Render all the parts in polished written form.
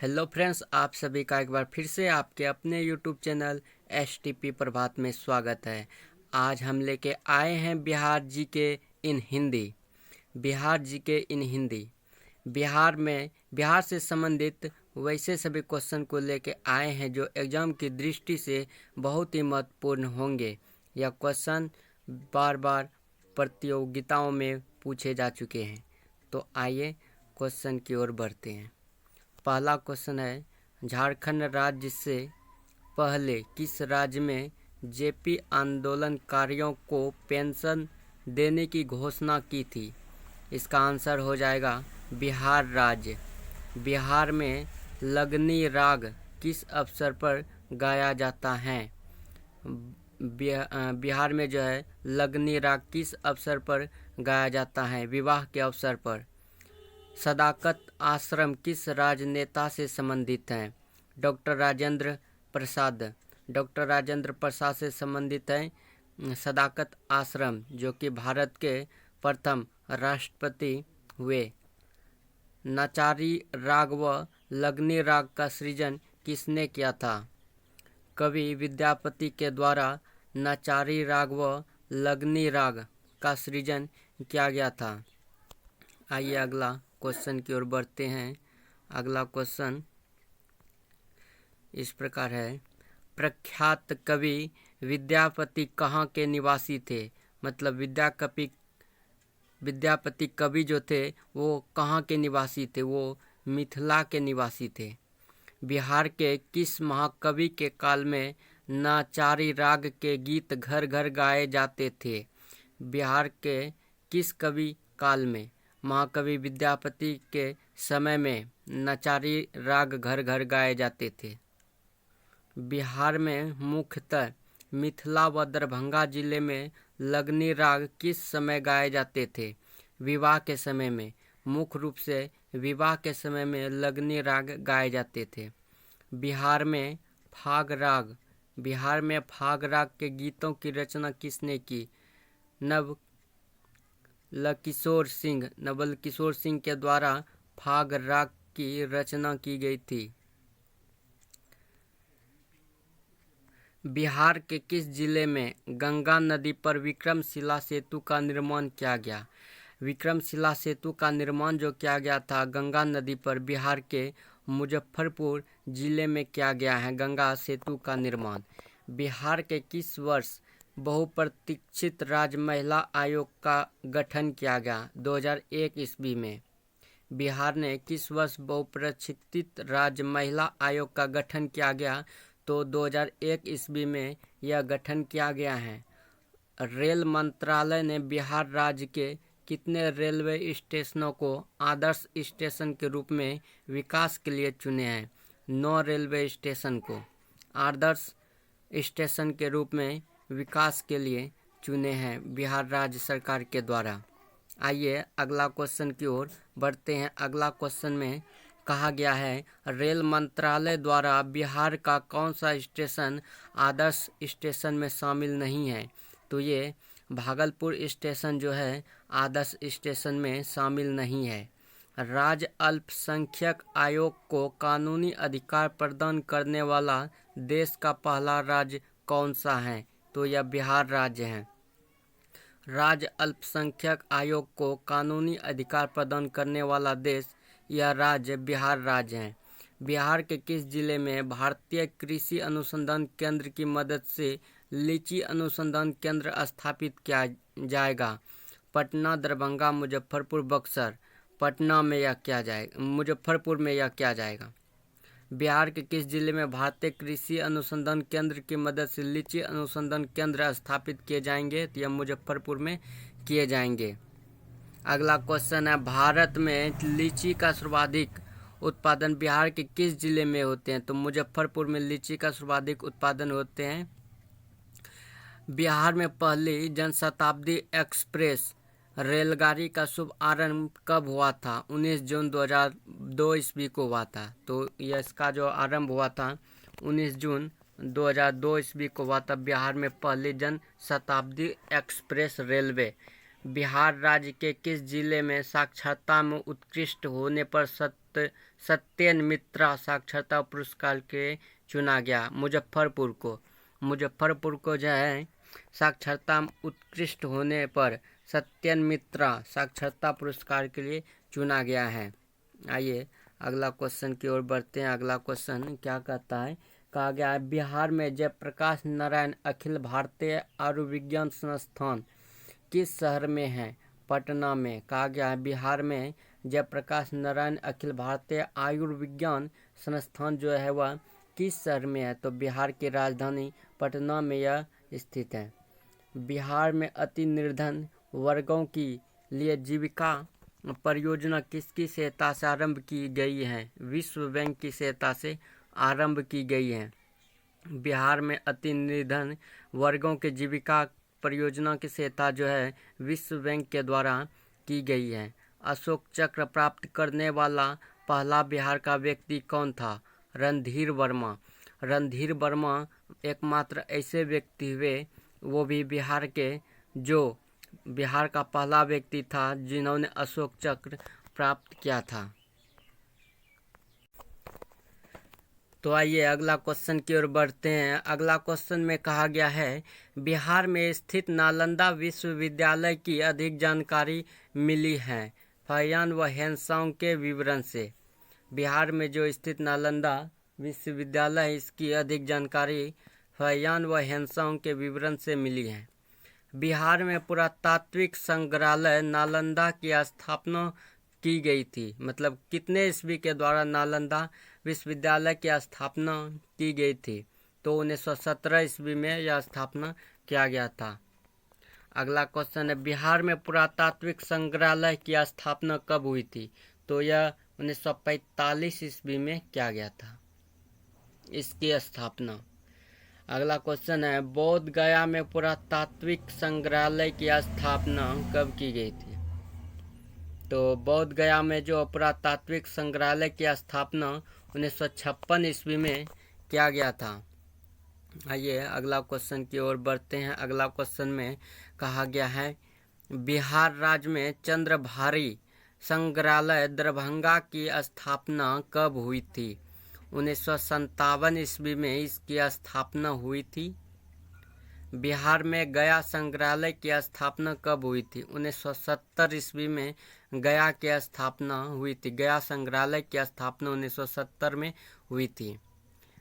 Hello friends, आप सभी का एक बार फिर से आपके अपने यूट्यूब चैनल STP प्रभात में स्वागत है। आज हम लेके आए हैं बिहार जी के इन हिंदी। बिहार से संबंधित वैसे सभी क्वेश्चन को लेके आए हैं जो एग्जाम की दृष्टि से बहुत ही महत्वपूर्ण होंगे। यह क्वेश्चन बार बार प्रतियोगिताओं में पूछे जा चुके हैं। तो आइए क्वेश्चन की ओर बढ़ते हैं। पहला क्वेश्चन है, झारखंड राज्य से पहले किस राज्य में जेपी आंदोलनकारियों को पेंशन देने की घोषणा की थी? इसका आंसर हो जाएगा बिहार राज्य। बिहार में लगनी राग किस अवसर पर गाया जाता है? बिहार में जो है लगनी राग किस अवसर पर गाया जाता है? विवाह के अवसर पर। सदाकत आश्रम किस राजनेता से संबंधित हैं? डॉक्टर राजेंद्र प्रसाद। डॉक्टर राजेंद्र प्रसाद से संबंधित है सदाकत आश्रम, जो कि भारत के प्रथम राष्ट्रपति हुए। नचारी राग व लगनी राग का सृजन किसने किया था? कवि विद्यापति के द्वारा नचारी राग व लगनी राग का सृजन किया गया था। आइए अगला क्वेश्चन की ओर बढ़ते हैं। अगला क्वेश्चन इस प्रकार है, प्रख्यात कवि विद्यापति कहाँ के निवासी थे? मतलब विद्यापति कवि जो थे वो कहाँ के निवासी थे? वो मिथिला के निवासी थे। बिहार के किस महाकवि के काल में नचारी राग के गीत घर घर गाए जाते थे? बिहार के किस कवि काल में? महाकवि विद्यापति के समय में नचारी राग घर घर गाए जाते थे। बिहार में मुख्यतः मिथिला व दरभंगा जिले में लगनी राग किस समय गाए जाते थे? विवाह के समय में। मुख्य रूप से विवाह के समय में लगनी राग गाए जाते थे। बिहार में फाग राग के गीतों की रचना किसने की? नवल किशोर सिंह के द्वारा फाग राग की रचना की गई थी। बिहार के किस जिले में गंगा नदी पर विक्रमशिला सेतु का निर्माण किया गया? विक्रमशिला सेतु का निर्माण जो किया गया था गंगा नदी पर, बिहार के मुजफ्फरपुर जिले में किया गया है गंगा सेतु का निर्माण। बिहार के किस वर्ष बहुप्रतीक्षित राज्य महिला आयोग का गठन किया गया? 2001 ईस्वी में। बिहार ने किस वर्ष बहुप्रतीक्षित राज्य महिला आयोग का गठन किया गया? तो 2001 ईस्वी में यह गठन किया गया है। रेल मंत्रालय ने बिहार राज्य के कितने रेलवे स्टेशनों को आदर्श स्टेशन के रूप में विकास के लिए चुने हैं? 9 रेलवे स्टेशन को आदर्श स्टेशन के रूप में विकास के लिए चुने हैं बिहार राज्य सरकार के द्वारा। आइए अगला क्वेश्चन की ओर बढ़ते हैं। अगला क्वेश्चन में कहा गया है, रेल मंत्रालय द्वारा बिहार का कौन सा स्टेशन आदर्श स्टेशन में शामिल नहीं है? तो ये भागलपुर स्टेशन जो है आदर्श स्टेशन में शामिल नहीं है। राज्य अल्पसंख्यक आयोग को कानूनी अधिकार प्रदान करने वाला देश का पहला राज्य कौन सा है? तो यह बिहार राज्य है। राज्य अल्पसंख्यक आयोग को कानूनी अधिकार प्रदान करने वाला देश यह राज्य बिहार राज्य है। बिहार के किस जिले में भारतीय कृषि अनुसंधान केंद्र की मदद से लीची अनुसंधान केंद्र स्थापित किया जाएगा? पटना, दरभंगा, मुजफ्फरपुर, बक्सर। पटना में यह किया जाएगा, मुजफ्फरपुर में यह किया जाएगा। बिहार के किस जिले में भारतीय कृषि अनुसंधान केंद्र की मदद से लीची अनुसंधान केंद्र स्थापित किए जाएंगे? तो यह मुजफ्फरपुर में किए जाएंगे। अगला क्वेश्चन है, भारत में लीची का सर्वाधिक उत्पादन बिहार के किस जिले में होते हैं? तो मुजफ्फरपुर में लीची का सर्वाधिक उत्पादन होते हैं। बिहार में पहली जनशताब्दी एक्सप्रेस रेलगाड़ी का शुभ आरंभ कब हुआ था? 19 जून 2002 ईस्वी को हुआ था। तो यह इसका जो आरंभ हुआ था 19 जून 2002 ईस्वी को हुआ था। बिहार में पहली जनशताब्दी एक्सप्रेस रेलवे। बिहार राज्य के किस जिले में साक्षरता में उत्कृष्ट होने पर सत्येन मित्रा साक्षरता पुरस्कार के चुना गया। मुजफ्फरपुर को जो है साक्षरता उत्कृष्ट होने पर सत्येन मित्रा साक्षरता पुरस्कार के लिए चुना गया है। आइए अगला क्वेश्चन की ओर बढ़ते हैं। अगला क्वेश्चन क्या कहता है, कहा गया है बिहार में जयप्रकाश नारायण अखिल भारतीय आयुर्विज्ञान संस्थान किस शहर में है? पटना में। कहा गया है बिहार में जयप्रकाश नारायण अखिल भारतीय आयुर्विज्ञान संस्थान जो है वह किस शहर में है? तो बिहार की राजधानी पटना में यह स्थित है। बिहार में अति निर्धन वर्गों की लिए जीविका परियोजना किसकी सहायता से आरंभ की गई है? विश्व बैंक की सहायता से आरंभ की गई है। बिहार में अति निर्धन वर्गों के जीविका परियोजना की सहायता जो है विश्व बैंक के द्वारा की गई है। अशोक चक्र प्राप्त करने वाला पहला बिहार का व्यक्ति कौन था? रणधीर वर्मा। रणधीर वर्मा एकमात्र ऐसे व्यक्ति हुए, वो भी बिहार के, जो बिहार का पहला व्यक्ति था जिन्होंने अशोक चक्र प्राप्त किया था। तो आइए अगला क्वेश्चन की ओर बढ़ते हैं। अगला क्वेश्चन में कहा गया है बिहार में स्थित नालंदा विश्वविद्यालय की अधिक जानकारी मिली है फहियान व हेनसांग के विवरण से। बिहार में जो स्थित नालंदा विश्वविद्यालय है इसकी अधिक जानकारी फहियान व हेनसांग के विवरण से मिली है। बिहार में पुरातात्विक संग्रहालय नालंदा की स्थापना की गई थी। मतलब कितने ईस्वी के द्वारा नालंदा विश्वविद्यालय की स्थापना की गई थी? तो 1917 ईस्वी में यह स्थापना किया गया था। अगला क्वेश्चन है बिहार में पुरातात्विक संग्रहालय की स्थापना कब हुई थी? तो यह 1945 ईस्वी में किया गया था इसकी स्थापना। अगला क्वेश्चन है बोध गया में पुरातात्विक संग्रहालय की स्थापना कब की गई थी? तो बोध गया में जो पुरातात्विक संग्रहालय की स्थापना 1956 ईस्वी में किया गया था। आइए अगला क्वेश्चन की ओर बढ़ते हैं। अगला क्वेश्चन में कहा गया है बिहार राज्य में चंद्रभारी संग्रहालय दरभंगा की स्थापना कब हुई थी? 1957 ईस्वी में इसकी स्थापना हुई थी। बिहार में गया संग्रहालय की स्थापना कब हुई थी? 1970 ईस्वी में गया की स्थापना हुई थी। गया संग्रहालय की स्थापना 1970 में हुई थी।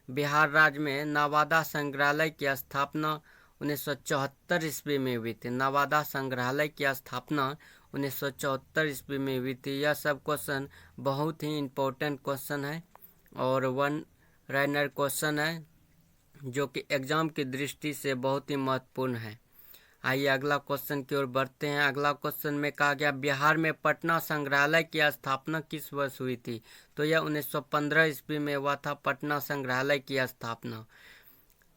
बिहार राज्य में नवादा संग्रहालय की स्थापना 1974 ईस्वी में हुई थी। नवादा संग्रहालय की स्थापना 1974 ईस्वी में हुई थी। यह सब क्वेश्चन बहुत ही इम्पोर्टेंट क्वेश्चन है और वन लाइनर क्वेश्चन है जो कि एग्जाम की दृष्टि से बहुत ही महत्वपूर्ण है। आइए अगला क्वेश्चन की ओर बढ़ते हैं। अगला क्वेश्चन में कहा गया बिहार में पटना संग्रहालय की स्थापना किस वर्ष हुई थी? तो यह 1915 ईस्वी में हुआ था पटना संग्रहालय की स्थापना।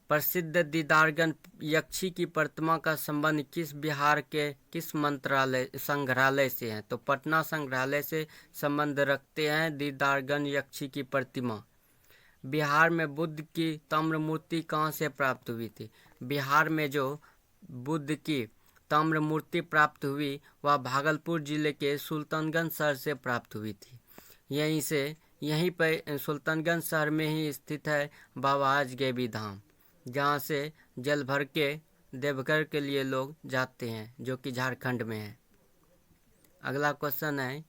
प्रसिद्ध दीदारगंज यक्षी की प्रतिमा का संबंध किस बिहार के किस मंत्रालय संग्रहालय से है? तो पटना संग्रहालय से संबंध रखते हैं दीदारगंज यक्षी की प्रतिमा। बिहार में बुद्ध की ताम्र मूर्ति कहाँ से प्राप्त हुई थी? बिहार में जो बुद्ध की ताम्र मूर्ति प्राप्त हुई वह भागलपुर जिले के सुल्तानगंज शहर से प्राप्त हुई थी। यहीं पर सुल्तानगंज शहर में ही स्थित है बाबा आजगैबी धाम, जहाँ से जल भर के देवघर के लिए लोग जाते हैं, जो कि झारखंड में है। अगला क्वेश्चन है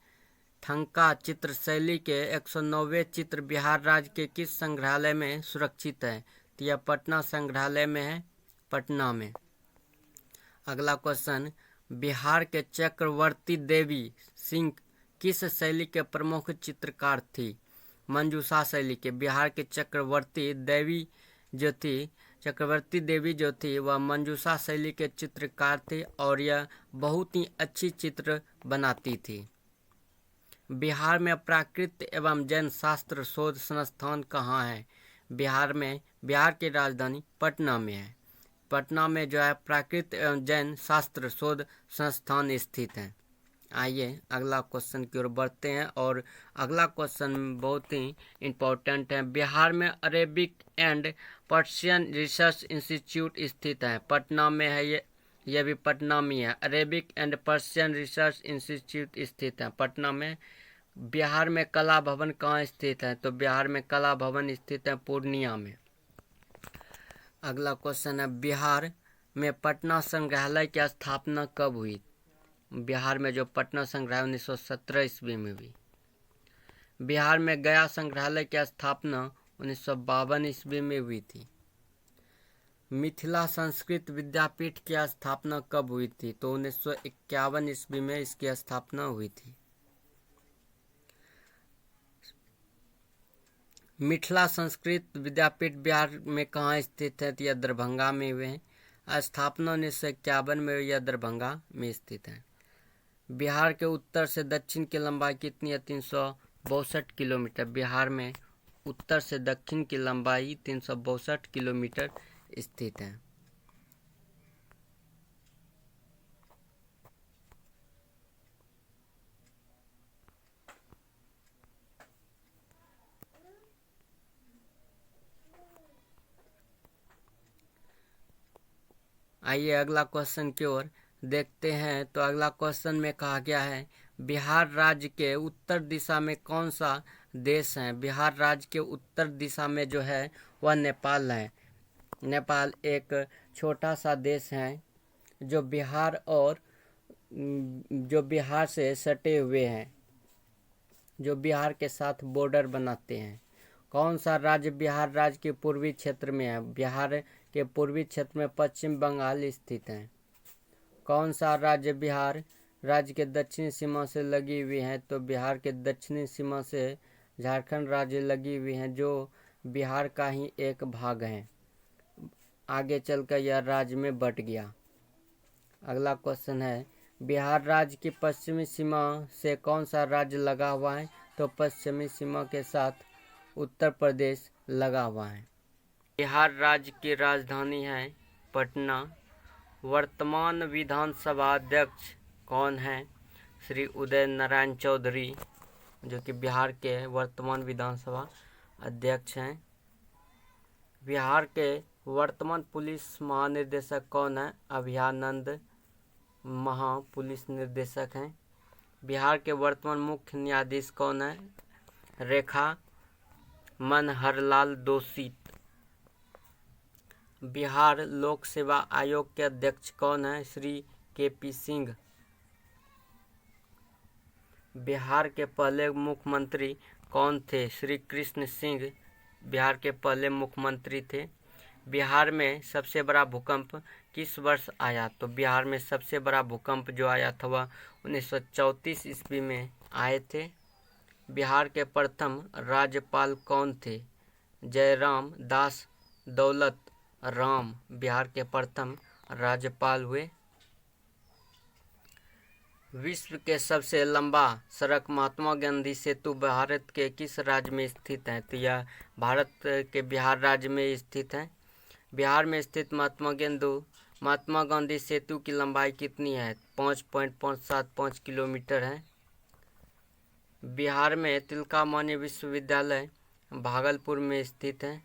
थंका चित्र शैली के 109वें चित्र बिहार राज्य के किस संग्रहालय में सुरक्षित है? तो यह पटना संग्रहालय में है, पटना में। अगला क्वेश्चन बिहार के चक्रवर्ती देवी सिंह किस शैली के प्रमुख चित्रकार थी? मंजूषा शैली के। बिहार के चक्रवर्ती देवी जो थी वह मंजूषा शैली के चित्रकार थी और यह बहुत ही अच्छी चित्र बनाती थी। बिहार में प्राकृत एवं जैन शास्त्र शोध संस्थान कहाँ है? बिहार की राजधानी पटना में है। पटना में जो है प्राकृत एवं जैन शास्त्र शोध संस्थान स्थित है। आइए अगला क्वेश्चन की ओर बढ़ते हैं और अगला क्वेश्चन बहुत ही इम्पोर्टेंट है। बिहार में Arabic and Persian research institute स्थित है, पटना में है। यह भी पटना में है। Arabic and Persian research institute स्थित है पटना में। बिहार में कला भवन कहाँ स्थित है? तो बिहार में कला भवन स्थित है पूर्णिया में। अगला क्वेश्चन है, बिहार में पटना संग्रहालय की स्थापना कब हुई? बिहार में जो पटना संग्रहालय 1917 ईस्वी में हुई। बिहार में गया संग्रहालय की स्थापना 1952 ईस्वी में हुई थी। मिथिला संस्कृत विद्यापीठ की स्थापना कब हुई थी? तो 1951 ईस्वी में इसकी स्थापना हुई थी। मिथिला संस्कृत विद्यापीठ बिहार में कहाँ स्थित है? तो यह दरभंगा में हुए हैं। स्थापना 1951 में यह दरभंगा में स्थित है। बिहार के उत्तर से दक्षिण की लंबाई कितनी है? 362 किलोमीटर। बिहार में उत्तर से दक्षिण की लंबाई 362 किलोमीटर स्थित है। आइए अगला क्वेश्चन की ओर देखते हैं। तो अगला क्वेश्चन में कहा गया है, बिहार राज्य के उत्तर दिशा में कौन सा देश है? बिहार राज्य के उत्तर दिशा में जो है वह नेपाल है। नेपाल एक छोटा सा देश है जो बिहार से सटे हुए हैं, जो बिहार के साथ बॉर्डर बनाते हैं। कौन सा राज्य बिहार राज्य के पूर्वी क्षेत्र में है? बिहार के पूर्वी क्षेत्र में पश्चिम बंगाल स्थित है। कौन सा राज्य बिहार राज्य के दक्षिणी सीमा से लगी हुई है? तो बिहार के दक्षिणी सीमा से झारखंड राज्य लगी हुई है, जो बिहार का ही एक भाग है। आगे चलकर यह राज्य में बट गया। अगला क्वेश्चन है, बिहार राज्य की पश्चिमी सीमा से कौन सा राज्य लगा हुआ है? तो पश्चिमी सीमा के साथ उत्तर प्रदेश लगा हुआ है। बिहार राज्य की राजधानी है पटना। वर्तमान विधानसभा अध्यक्ष कौन है? श्री उदय नारायण चौधरी, जो कि बिहार के वर्तमान विधानसभा अध्यक्ष हैं। बिहार के वर्तमान पुलिस महानिदेशक कौन है? अभयानंद पुलिस निर्देशक हैं। बिहार के वर्तमान मुख्य न्यायाधीश कौन है? रेखा मनहरलाल दोषी। बिहार लोक सेवा आयोग के अध्यक्ष कौन है? श्री के.पी. सिंह। बिहार के पहले मुख्यमंत्री कौन थे? श्री कृष्ण सिंह बिहार के पहले मुख्यमंत्री थे। बिहार में सबसे बड़ा भूकंप किस वर्ष आया? तो बिहार में सबसे बड़ा भूकंप जो आया था वह 1934 ईस्वी में आए थे। बिहार के प्रथम राज्यपाल कौन थे? जयराम दास दौलत राम बिहार के प्रथम राज्यपाल हुए। विश्व के सबसे लंबा सड़क महात्मा गांधी सेतु भारत के किस राज्य में स्थित है? तो यह भारत के बिहार राज्य में स्थित है। बिहार में स्थित महात्मा गांधी सेतु की लंबाई कितनी है? 5.575 किलोमीटर है। बिहार में तिलकामांझी विश्वविद्यालय भागलपुर में स्थित है।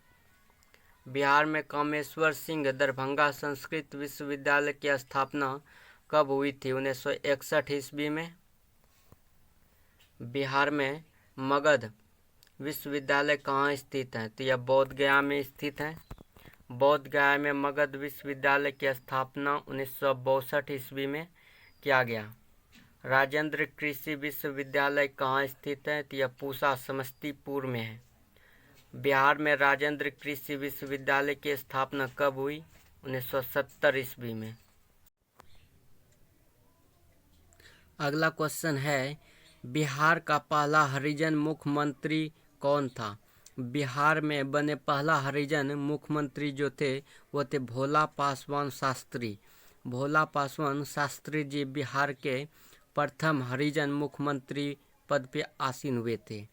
बिहार में कामेश्वर सिंह दरभंगा संस्कृत विश्वविद्यालय की स्थापना कब हुई थी? 1961 ईस्वी में। बिहार में मगध विश्वविद्यालय कहाँ स्थित है? तो यह बोध गया में स्थित है। बोध गया में मगध विश्वविद्यालय की स्थापना 1962 ईस्वी में किया गया। राजेंद्र कृषि विश्वविद्यालय कहाँ स्थित है? तो यह पूसा समस्तीपुर में है। बिहार में राजेंद्र कृषि विश्वविद्यालय की स्थापना कब हुई? 1970 ईस्वी में। अगला क्वेश्चन है, बिहार का पहला हरिजन मुख्यमंत्री कौन था? बिहार में बने पहला हरिजन मुख्यमंत्री जो थे वो थे भोला पासवान शास्त्री। भोला पासवान शास्त्री जी बिहार के प्रथम हरिजन मुख्यमंत्री पद पे आसीन हुए थे।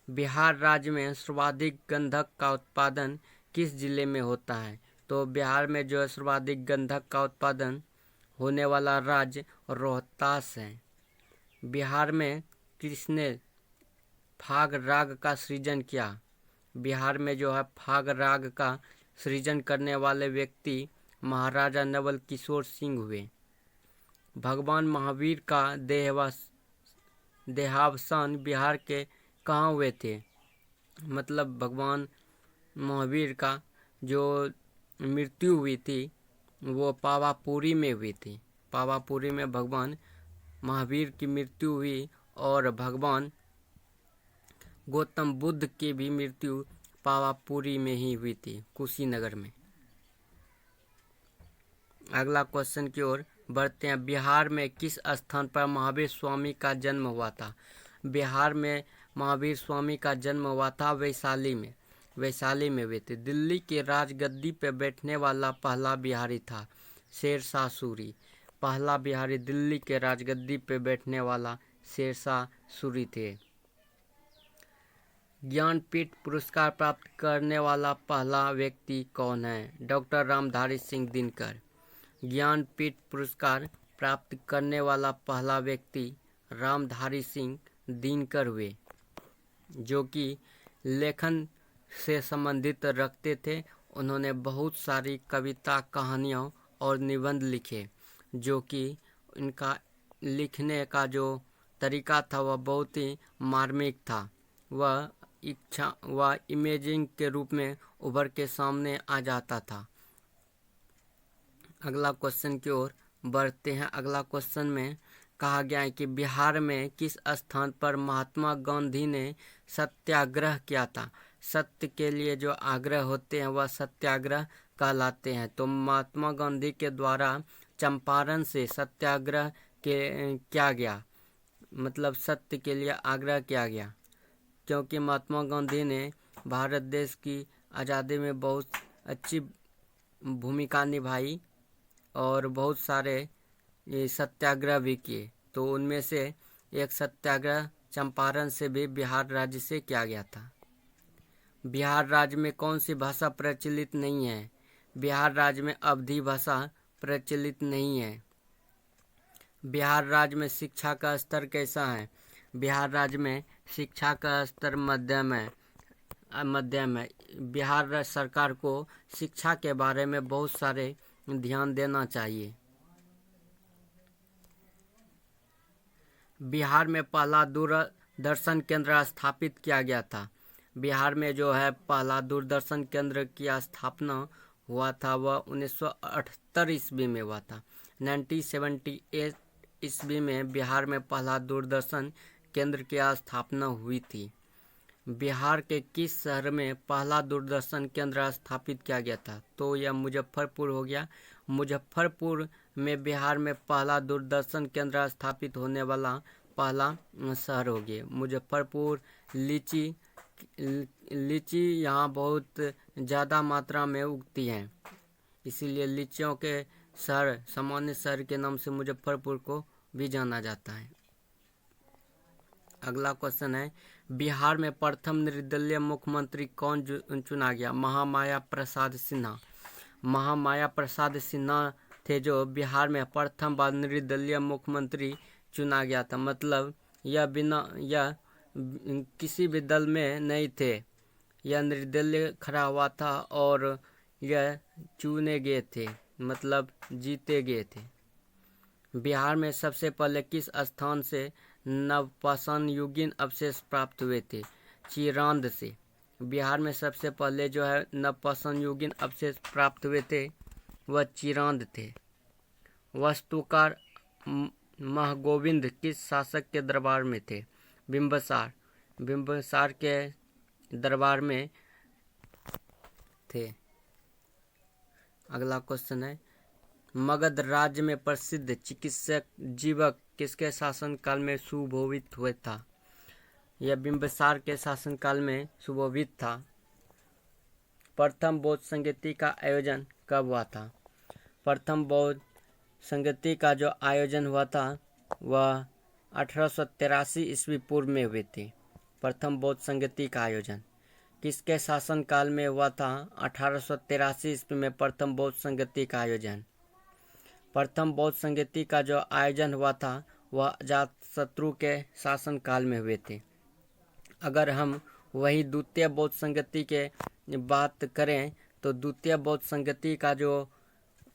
बिहार राज्य में सर्वाधिक गंधक का उत्पादन किस जिले में होता है? तो बिहार में जो है सर्वाधिक गंधक का उत्पादन होने वाला राज्य रोहतास है। बिहार में किसने फाग राग का सृजन किया? बिहार में जो है फाग राग का सृजन करने वाले व्यक्ति महाराजा नवल किशोर सिंह हुए। भगवान महावीर का देहावसान बिहार के कहाँ हुए थे? मतलब भगवान महावीर का जो मृत्यु हुई थी वो पावापुरी में हुई थी। पावापुरी में भगवान महावीर की मृत्यु हुई और भगवान गौतम बुद्ध की भी मृत्यु पावापुरी में ही हुई थी, कुशीनगर में। अगला क्वेश्चन की ओर बढ़ते हैं। बिहार में किस स्थान पर महावीर स्वामी का जन्म हुआ था? बिहार में महावीर स्वामी का जन्म हुआ था वैशाली में। वैशाली में हुए थे। दिल्ली के राजगद्दी पर बैठने वाला पहला बिहारी था शेरशाह सूरी। पहला बिहारी दिल्ली के राजगद्दी पर बैठने वाला शेरशाह सूरी थे। ज्ञानपीठ पुरस्कार प्राप्त करने वाला पहला व्यक्ति कौन है? डॉक्टर रामधारी सिंह दिनकर। ज्ञानपीठ पुरस्कार प्राप्त करने वाला पहला व्यक्ति रामधारी सिंह दिनकर हुए, जो कि लेखन से संबंधित रखते थे। उन्होंने बहुत सारी कविता, कहानियाँ और निबंध लिखे, जो कि इनका लिखने का जो तरीका था वह बहुत ही मार्मिक था। वह इमेजिंग के रूप में उभर के सामने आ जाता था। अगला क्वेश्चन की ओर बढ़ते हैं। अगला क्वेश्चन में कहा गया है कि बिहार में किस स्थान पर महात्मा गांधी ने सत्याग्रह किया था? सत्य के लिए जो आग्रह होते हैं वह सत्याग्रह कहलाते हैं। तो महात्मा गांधी के द्वारा चंपारण से सत्याग्रह किया गया, मतलब सत्य के लिए आग्रह किया गया, क्योंकि महात्मा गांधी ने भारत देश की आज़ादी में बहुत अच्छी भूमिका निभाई और बहुत सारे सत्याग्रह भी किए। तो उनमें से एक सत्याग्रह चंपारण से भी बिहार राज्य से किया गया था। बिहार राज्य में कौन सी भाषा प्रचलित नहीं है? बिहार राज्य में अवधी भाषा प्रचलित नहीं है। बिहार राज्य में शिक्षा का स्तर कैसा है? बिहार राज्य में शिक्षा का स्तर मध्यम है। बिहार सरकार को शिक्षा के बारे में बहुत सारे ध्यान देना चाहिए। बिहार में पहला दूरदर्शन केंद्र स्थापित किया गया था। बिहार में जो है पहला दूरदर्शन केंद्र की स्थापना हुआ था वह 1978 ईस्वी में हुआ था। 1978 ईस्वी में बिहार में पहला दूरदर्शन केंद्र की स्थापना हुई थी। बिहार के किस शहर में पहला दूरदर्शन केंद्र स्थापित किया गया था? तो यह मुजफ्फरपुर हो गया। मुजफ्फरपुर में बिहार में पहला दूरदर्शन केंद्र स्थापित होने वाला पहला शहर हो गया मुजफ्फरपुर। लीची यहाँ बहुत ज़्यादा मात्रा में उगती हैं, इसीलिए लीचियों के शहर, सामान्य शहर के नाम से मुजफ्फरपुर को भी जाना जाता है। अगला क्वेश्चन है, बिहार में प्रथम निर्दलीय मुख्यमंत्री कौन चुना गया? महामाया प्रसाद सिन्हा। महामाया प्रसाद सिन्हा थे जो बिहार में प्रथम बार निर्दलीय मुख्यमंत्री चुना गया था। मतलब यह किसी भी दल में नहीं थे, यह निर्दलीय खड़ा हुआ था और यह चुने गए थे, मतलब जीते गए थे। बिहार में सबसे पहले किस स्थान से नवपाषाण युगीन अवशेष प्राप्त हुए थे? चिरांद से। बिहार में सबसे पहले जो है नवपाषाण युगीन अवशेष प्राप्त हुए थे वह चिरांद थे। वास्तुकार महगोविंद किस शासक के दरबार में थे? बिंबिसार। बिंबिसार के दरबार में थे। अगला क्वेश्चन है, मगध राज्य में प्रसिद्ध चिकित्सक जीवक किसके शासनकाल में सुशोभित हुआ था? यह बिंबिसार के शासनकाल में सुशोभित था। प्रथम बौद्ध संगीति का आयोजन कब हुआ था? प्रथम बौद्ध संगीति का जो आयोजन हुआ था वह 1883 ईस्वी पूर्व में हुए थे। प्रथम बौद्ध संगीति का आयोजन किसके शासनकाल में हुआ था? 1883 ईस्वी में प्रथम बौद्ध संगीति का आयोजन। प्रथम बौद्ध संगीति का जो आयोजन हुआ था वह अजातशत्रु के शासनकाल में हुए थे। अगर हम वही द्वितीय बौद्ध संगीति के बात करें तो द्वितीय बौद्ध संगीति का जो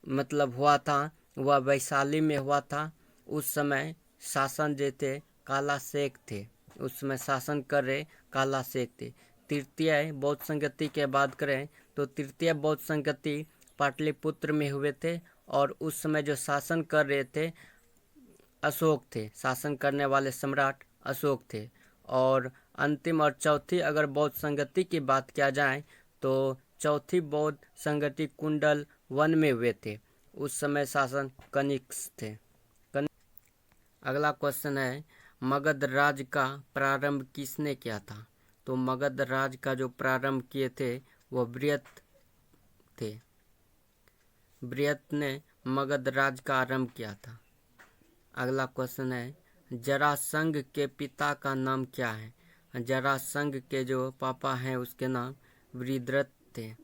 मतलब हुआ था वह वैशाली में हुआ था। उस समय शासन जो थे काला शेख थे। उस समय शासन कर रहे काला शेख थे। तृतीय बौद्ध संगति के बात करें तो तृतीय बौद्ध संगति पाटलिपुत्र में हुए थे और उस समय जो शासन कर रहे थे अशोक थे। शासन करने वाले सम्राट अशोक थे। और अंतिम और चौथी अगर बौद्ध संगति की बात किया जाए तो चौथी बौद्ध संगति कुंडल 1 में हुए थे। उस समय शासन कनिष्क थे। अगला क्वेश्चन है मगध राज का प्रारंभ किसने किया था? तो मगध राज का जो प्रारंभ किए थे वो बृहत थे। बृहत ने मगध राज का आरंभ किया था। अगला क्वेश्चन है जरासंध के पिता का नाम क्या है? जरासंध के जो पापा हैं उसके नाम वृत्रथ थे।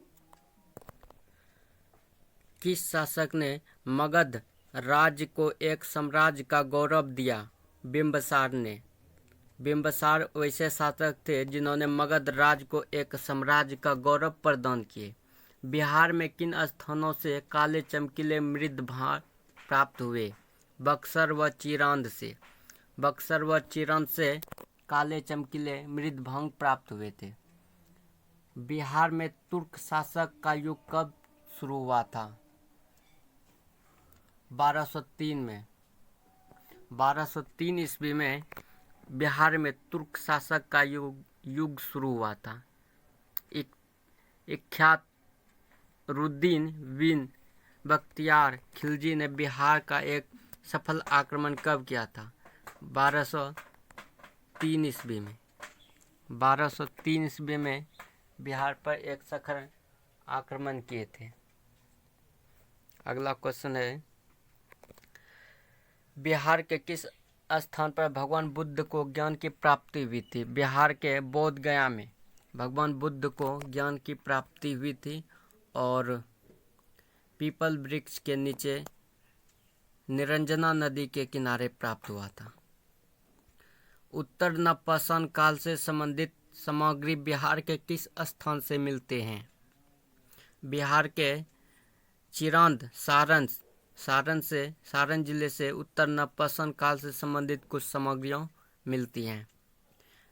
किस शासक ने मगध राज्य को एक साम्राज्य का गौरव दिया? बिंबिसार ने। बिंबिसार वैसे शासक थे जिन्होंने मगध राज्य को एक साम्राज्य का गौरव प्रदान किए। बिहार में किन स्थानों से काले चमकीले मृद भांग प्राप्त हुए? बक्सर व चिरांद से। बक्सर व चिरांद से काले चमकीले मृद भांग प्राप्त हुए थे। बिहार में तुर्क शासक का युग कब शुरू हुआ था? 1203 में। 1203 ईस्वी में बिहार में तुर्क शासक का युग शुरू हुआ था। इख्तियारुद्दीन बिन बख्तियार खिलजी ने बिहार का एक सफल आक्रमण कब किया था? 1203 ईस्वी में। 1203 ईस्वी में बिहार पर एक सफल आक्रमण किए थे। अगला क्वेश्चन है बिहार के किस स्थान पर भगवान बुद्ध को ज्ञान की प्राप्ति हुई थी? बिहार के बोध गया में भगवान बुद्ध को ज्ञान की प्राप्ति हुई थी और पीपल वृक्ष के नीचे निरंजना नदी के किनारे प्राप्त हुआ था। उत्तर नवपाषाण काल से संबंधित सामग्री बिहार के किस स्थान से मिलते हैं? बिहार के चिरांद सारण जिले से उत्तर नवपाषाण काल से संबंधित कुछ सामग्रियां मिलती हैं।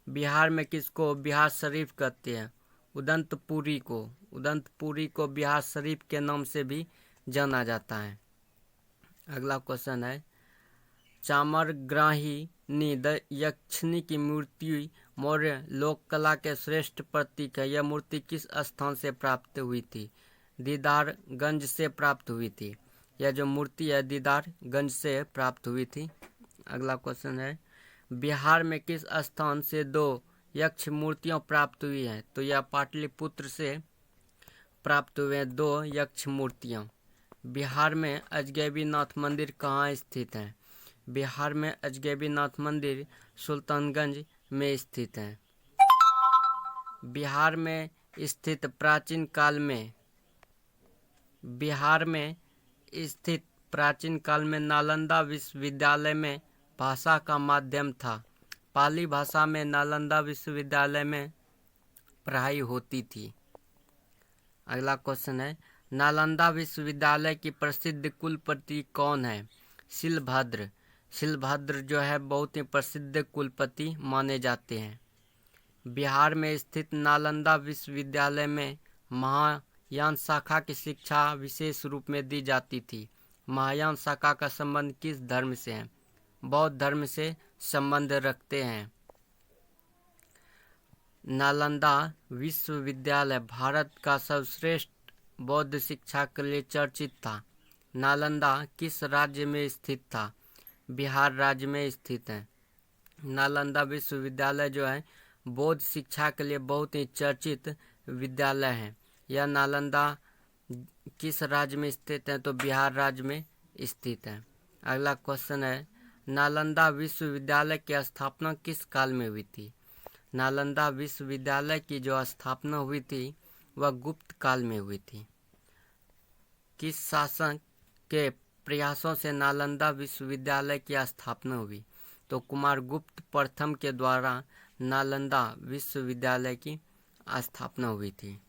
बिहार में किसको बिहार शरीफ कहते हैं? उदंतपुरी को बिहार शरीफ के नाम से भी जाना जाता है। अगला क्वेश्चन है चामरग्राहिनी द यक्षिणी की मूर्ति मौर्य लोक कला के श्रेष्ठ प्रतीक है। यह मूर्ति किस स्थान से प्राप्त हुई थी? दीदारगंज से प्राप्त हुई थी। यह जो मूर्ति है दीदारगंज से प्राप्त हुई थी। अगला क्वेश्चन है बिहार में किस स्थान से 2 यक्ष मूर्तियां प्राप्त हुई हैं? तो यह पाटलिपुत्र से प्राप्त हुए 2 यक्ष मूर्तियां। बिहार में अजगैबीनाथ मंदिर कहाँ स्थित है? बिहार में अजगैबीनाथ मंदिर सुल्तानगंज में स्थित है। बिहार में स्थित प्राचीन काल में नालंदा विश्वविद्यालय में भाषा का माध्यम था। पाली भाषा में नालंदा विश्वविद्यालय में पढ़ाई होती थी। अगला क्वेश्चन है नालंदा विश्वविद्यालय की प्रसिद्ध कुलपति कौन है? शिलभद्र जो है बहुत ही प्रसिद्ध कुलपति माने जाते हैं। बिहार में स्थित नालंदा विश्वविद्यालय में महायान शाखा की शिक्षा विशेष रूप में दी जाती थी। महायान शाखा का संबंध किस धर्म से है? बौद्ध धर्म से संबंध रखते हैं। नालंदा विश्वविद्यालय भारत का सर्वश्रेष्ठ बौद्ध शिक्षा के लिए चर्चित था। नालंदा किस राज्य में स्थित था? बिहार राज्य में स्थित है। नालंदा विश्वविद्यालय जो है बौद्ध शिक्षा के लिए बहुत ही चर्चित विद्यालय है। यह नालंदा किस राज्य में स्थित है? तो बिहार राज्य में स्थित है। अगला क्वेश्चन है नालंदा विश्वविद्यालय की स्थापना किस काल में हुई थी? नालंदा विश्वविद्यालय की जो स्थापना हुई थी वह गुप्त काल में हुई थी। किस शासक के प्रयासों से नालंदा विश्वविद्यालय की स्थापना हुई? तो कुमारगुप्त प्रथम के द्वारा नालंदा विश्वविद्यालय की स्थापना हुई थी।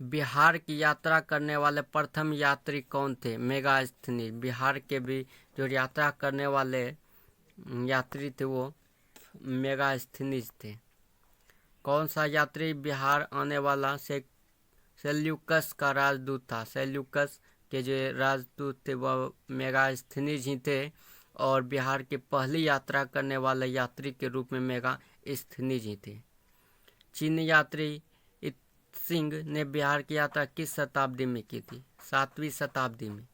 बिहार की यात्रा करने वाले प्रथम यात्री कौन थे? मेगास्थनीज। बिहार के भी जो यात्रा करने वाले यात्री थे वो मेगास्थनीज थे। कौन सा यात्री बिहार आने वाला सेल्यूकस का राजदूत था? सेल्यूकस के जो राजदूत थे वह मेगास्थनीज ही थे और बिहार की पहली यात्रा करने वाले यात्री के रूप में मेगास्थनीज ही थे। चीनी यात्री इत्सिंग ने बिहार की यात्रा किस शताब्दी में की थी? 7वीं शताब्दी में।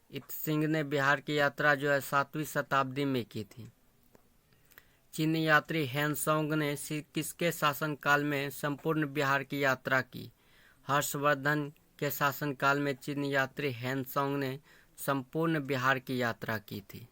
इत्सिंग ने बिहार की यात्रा जो है 7वीं शताब्दी में की थी। चीनी यात्री ह्वेनसांग ने किसके शासनकाल में संपूर्ण बिहार की यात्रा की? हर्षवर्धन के शासनकाल में चीनी यात्री ह्वेनसांग ने संपूर्ण बिहार की यात्रा की थी।